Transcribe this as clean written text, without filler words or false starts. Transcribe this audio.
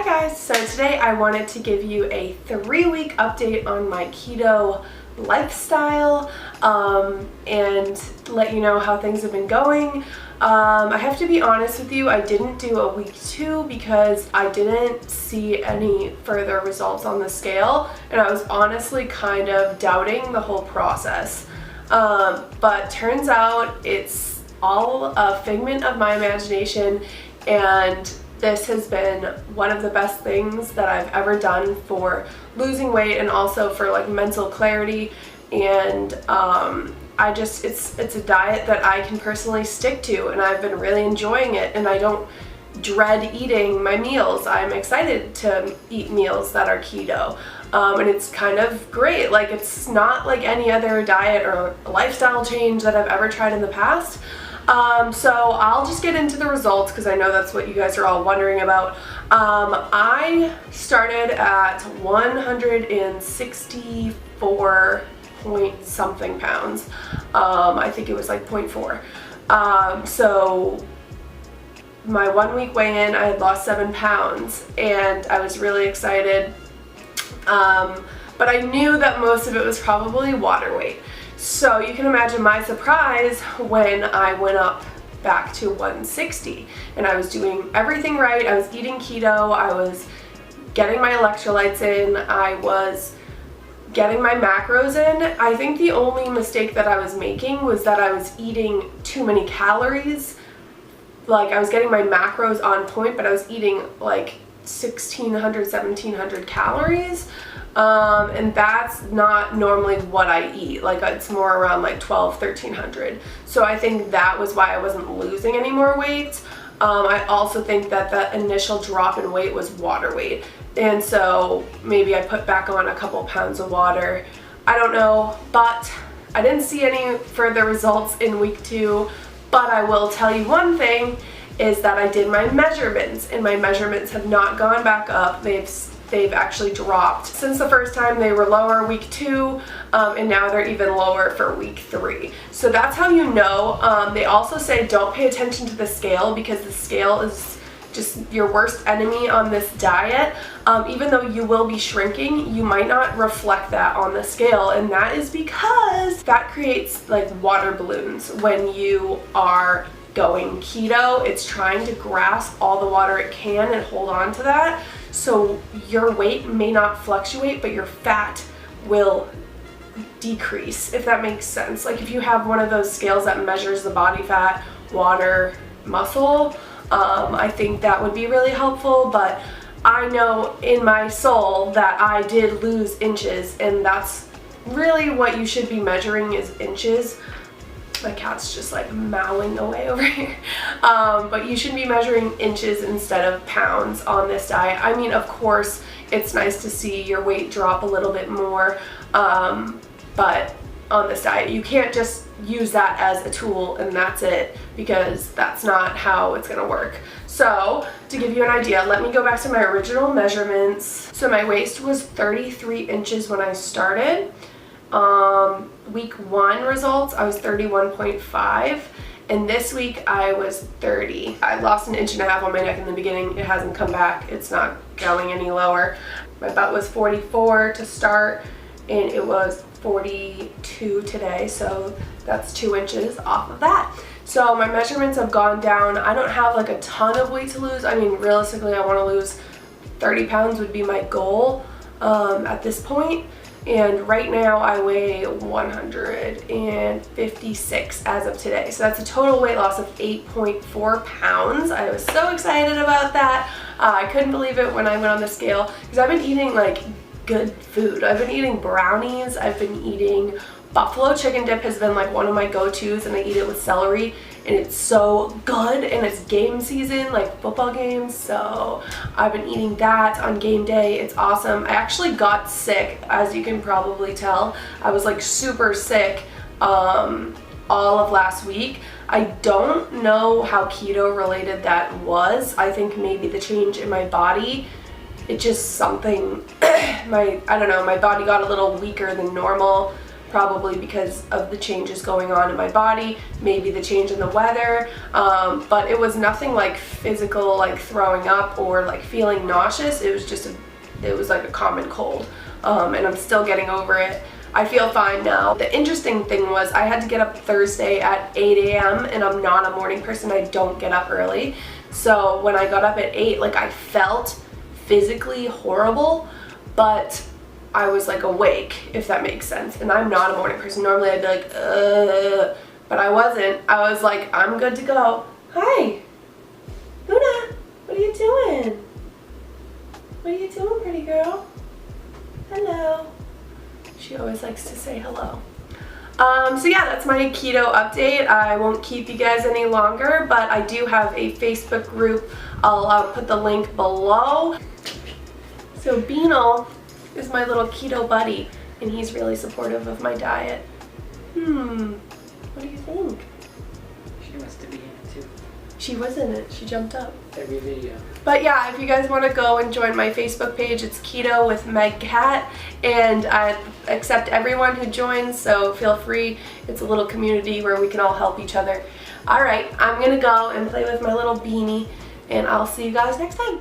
Hi guys, so today I wanted to give you a 3-week update on my keto lifestyle and let you know how things have been going. I have to be honest with you, I didn't do a week 2 because I didn't see any further results on the scale, and I was honestly kind of doubting the whole process. But turns out it's all a figment of my imagination, and this has been one of the best things that I've ever done for losing weight and also for like mental clarity. And it's a diet that I can personally stick to, and I've been really enjoying it, and I don't dread eating my meals. I'm excited to eat meals that are keto, and it's kind of great. Like, it's not like any other diet or lifestyle change that I've ever tried in the past. So I'll just get into the results because I know that's what you guys are all wondering about. I started at 164 point something pounds. I think it was like 0.4. So my 1 week weigh-in, I had lost 7 pounds, and I was really excited. But I knew that most of it was probably water weight. So you can imagine my surprise when I went up back to 160, and I was doing everything right. I was eating keto, I was getting my electrolytes in, I was getting my macros in. I think the only mistake that I was making was that I was eating too many calories. Like, I was getting my macros on point, but I was eating like 1,600, 1,700 calories. And that's not normally what I eat. Like, it's more around like 1,200, 1,300. So I think that was why I wasn't losing any more weight. I also think that the initial drop in weight was water weight. And so maybe I put back on a couple pounds of water. I don't know, but I didn't see any further results in week 2. But I will tell you one thing, is that I did my measurements, and my measurements have not gone back up. They've actually dropped. Since the first time they were lower week 2, and now they're even lower for week 3. So that's how you know. They also say don't pay attention to the scale, because the scale is just your worst enemy on this diet. Even though you will be shrinking, you might not reflect that on the scale, and that is because that creates like water balloons when you are going keto. It's trying to grasp all the water it can and hold on to that. So your weight may not fluctuate, but your fat will decrease, if that makes sense. Like, if you have one of those scales that measures the body fat, water, muscle, I think that would be really helpful. But I know in my soul that I did lose inches, and that's really what you should be measuring, is inches. My cat's just like mowing away over here. But you should be measuring inches instead of pounds on this diet. I mean, of course, it's nice to see your weight drop a little bit more, but on this diet, you can't just use that as a tool and that's it, because that's not how it's gonna work. So to give you an idea, let me go back to my original measurements. So my waist was 33 inches when I started. Week 1 results, I was 31.5, and this week I was 30. I lost 1.5 inches on my neck in the beginning. It hasn't come back. It's not going any lower. My butt was 44 to start, and it was 42 today, so that's 2 inches off of that. So my measurements have gone down. I don't have like a ton of weight to lose. I mean, realistically, I want to lose 30 pounds would be my goal at this point. And right now I weigh 156 as of today. So that's a total weight loss of 8.4 pounds. I was so excited about that. I couldn't believe it when I went on the scale, because I've been eating like good food. I've been eating brownies. I've been eating buffalo chicken dip, has been like one of my go-tos, and I eat it with celery, and it's so good, and it's game season, like football games, so I've been eating that on game day. It's awesome. I actually got sick, as you can probably tell. I was like super sick all of last week. I don't know how keto related that was. I think maybe the change in my body, it just something, I don't know, my body got a little weaker than normal. probably because of the changes going on in my body, maybe the change in the weather, but it was nothing like physical, like throwing up or like feeling nauseous. It was just it was like a common cold, and I'm still getting over it. I feel fine now. The interesting thing was I had to get up Thursday at 8 a.m. and I'm not a morning person. I don't get up early. So when I got up at 8, like I felt physically horrible, but I was like awake, if that makes sense. And I'm not a morning person. Normally I'd be like, ugh, but I wasn't. I was like, I'm good to go. Hi, Luna, what are you doing? What are you doing, pretty girl? Hello. She always likes to say hello. So yeah, that's my keto update. I won't keep you guys any longer, but I do have a Facebook group. I'll put the link below. So Beanle is my little keto buddy, and he's really supportive of my diet. What do you think? She must be in it too. She was in it. She jumped up. Every video. But yeah, if you guys want to go and join my Facebook page, it's Keto with Meg Cat, and I accept everyone who joins, so feel free. It's a little community where we can all help each other. Alright, I'm gonna go and play with my little beanie, and I'll see you guys next time.